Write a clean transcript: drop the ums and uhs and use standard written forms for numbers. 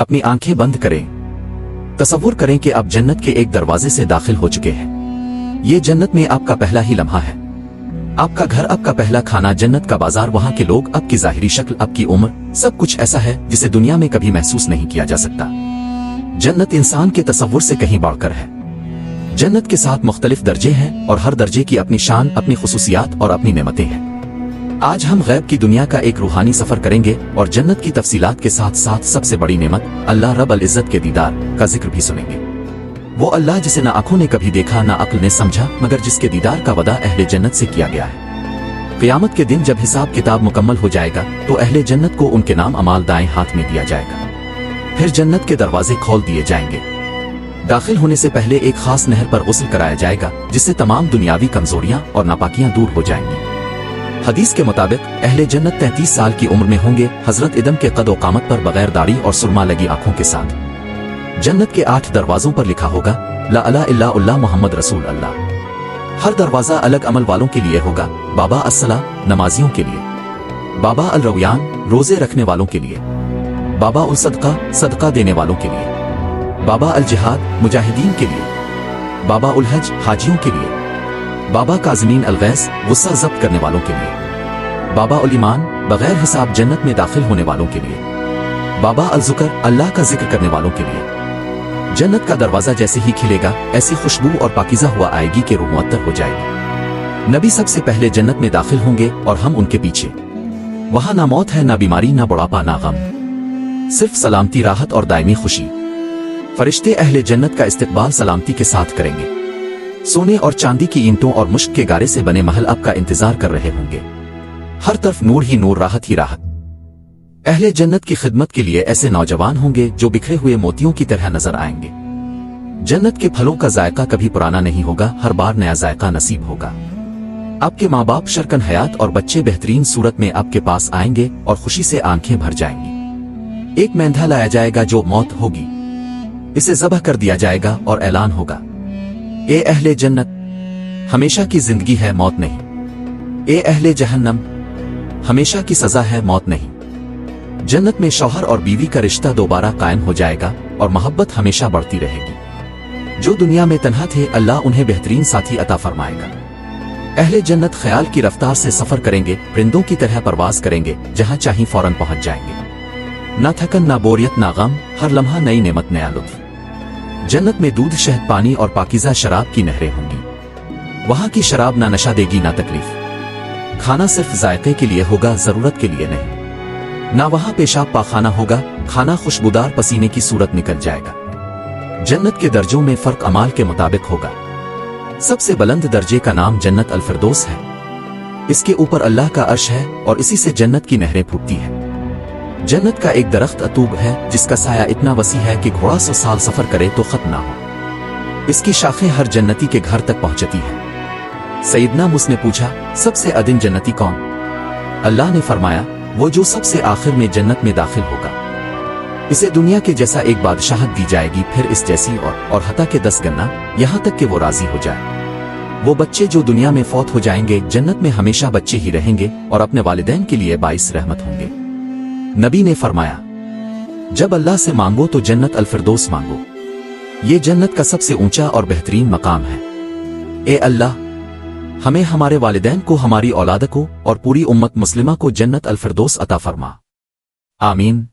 अपनी आंखें बंद करें। तसव्वुर करें कि आप जन्नत के एक दरवाजे से दाखिल हो चुके हैं। ये जन्नत में आपका पहला ही लम्हा है। आपका घर, आपका पहला खाना, जन्नत का बाजार, वहां के लोग, आपकी जाहिरी शक्ल, आपकी उम्र, सब कुछ ऐसा है जिसे दुनिया में कभी महसूस नहीं किया जा सकता। जन्नत इंसान के तसव्वुर से कहीं बढ़कर है। जन्नत के साथ मुख्तलिफ दर्जे हैं और हर दर्जे की अपनी शान, अपनी खुसूसियात और अपनी नेमतें हैं। आज हम गैब की दुनिया का एक रूहानी सफर करेंगे और जन्नत की तफसीलात के साथ साथ सबसे बड़ी नेमत अल्लाह रब अल इज़्ज़त के दीदार का जिक्र भी सुनेंगे। वो अल्लाह जिसे ना आंखों ने कभी देखा, ना अक्ल ने समझा, मगर जिसके दीदार का वदा अहले जन्नत से किया गया है। क़यामत के दिन जब हिसाब किताब मुकम्मल हो जाएगा तो अहले जन्नत को उनके नाम अमाल दाएं हाथ में दिया जाएगा। फिर जन्नत के दरवाजे खोल दिए जाएंगे। दाखिल होने से पहले एक खास नहर पर गुस्ल कराया जाएगा, जिससे तमाम दुनियावी कमजोरियां और नापाकियां दूर हो जाएंगी। हदीस के मुताबिक अहले जन्नत 33 साल की उम्र में होंगे, हजरत इदम के कद कामत पर, बगैर दाढ़ी और सुरमा लगी आंखों के साथ। जन्नत के 8 दरवाजों पर लिखा होगा ला इलाहा इल्लल्लाह मुहम्मद रसूल अल्लाह। हर दरवाजा अलग अमल वालों के लिए होगा। बाबा अस्सला नमाजियों के लिए, बाबा अल रवयान रोजे रखने वालों के लिए, बाबा उल सदका सदका देने वालों के लिए, बाबा अल जिहाद मुजाहिदीन के लिए, बाबा उल हज हाजियों के लिए, बाबा काज़मीन अल गैस गुस्सा जब्त करने वालों के लिए, बाबा उल ईमान बगैर हिसाब जन्नत में दाखिल होने वालों के लिए, बाबा अल ज़ुकर अल्लाह का जिक्र करने वालों के लिए। जन्नत का दरवाजा जैसे ही खिलेगा ऐसी खुशबू और पाकीज़ा हुआ आएगी कि रूह मुअत्तर हो जाएगी। नबी सबसे पहले जन्नत में दाखिल होंगे और हम उनके पीछे। वहां ना मौत है, ना बीमारी, ना बुढ़ापा, ना गम, सिर्फ सलामती, राहत और दायमी खुशी। फरिश्ते अहले जन्नत का इस्तकबाल सलामती के साथ करेंगे। सोने और चांदी की ईंटों और मुश्क के गारे से बने महल आपका इंतजार कर रहे होंगे। हर तरफ नूर ही नूर, राहत ही राहत। अहले जन्नत की खिदमत के लिए ऐसे नौजवान होंगे जो बिखरे हुए मोतियों की तरह नजर आएंगे। जन्नत के फलों का जायका कभी पुराना नहीं होगा, हर बार नया जायका नसीब होगा। आपके माँ बाप शरकन हयात और बच्चे बेहतरीन सूरत में आपके पास आएंगे और खुशी से आंखें भर जाएंगी। एक मेंढा लाया जाएगा जो मौत होगी, इसे ज़बह कर दिया जाएगा और ऐलान होगा, ए अहले जन्नत, हमेशा की जिंदगी है, मौत नहीं। ए अहले जहन्नम, हमेशा की सजा है, मौत नहीं। जन्नत में शौहर और बीवी का रिश्ता दोबारा कायम हो जाएगा और मोहब्बत हमेशा बढ़ती रहेगी। जो दुनिया में तन्हा थे, अल्लाह उन्हें बेहतरीन साथी अता फरमाएगा। अहले जन्नत ख्याल की रफ्तार से सफर करेंगे, परिंदों की तरह परवाज करेंगे, जहां चाहे फौरन पहुंच जाएंगे। ना थकन, ना बोरियत, ना गम, हर लम्हा नई नेमत, नया लुत्फ। जन्नत में दूध, शहद, पानी और पाकीज़ा शराब की नहरें होंगी। वहां की शराब ना नशा देगी, ना तकलीफ। खाना सिर्फ जायके के लिए होगा, जरूरत के लिए नहीं। ना वहां पेशाब पाखाना होगा, खाना खुशबूदार पसीने की सूरत निकल जाएगा। जन्नत के दर्जों में फर्क अमाल के मुताबिक होगा। सबसे बुलंद दर्जे का नाम जन्नत अल फिरदौस है। इसके ऊपर अल्लाह का अर्श है और इसी से जन्नत की नहरें फूटती हैं। जन्नत का एक दरख्त अतूब है जिसका साया इतना वसी है कि घोड़ा 100 साल सफर करे तो खत्म ना हो। इसकी शाखें हर जन्नती के घर तक पहुंचती हैं। सईदना मुस ने पूछा, सबसे अदन जन्नती कौन? अल्लाह ने फरमाया, वो जो सबसे आखिर में जन्नत में दाखिल होगा। इसे दुनिया के जैसा एक बादशाहत दी जाएगी, फिर इस जैसी और हता के 10 गन्ना, यहां तक कि वो राजी हो जाए। वो बच्चे जो दुनिया में फौत हो जाएंगे, जन्नत में हमेशा बच्चे ही रहेंगे और अपने वालिदैन के लिए बाइस रहमत होंगे। नबी ने फरमाया, जब अल्लाह से मांगो तो जन्नत अल फिरदौस मांगो। ये जन्नत का सबसे ऊंचा और बेहतरीन मकाम है। ए अल्लाह, हमें, हमारे वालिदैन को, हमारी औलाद को और पूरी उम्मत मुस्लिमा को जन्नत अल फिरदौस अता फरमा। आमीन।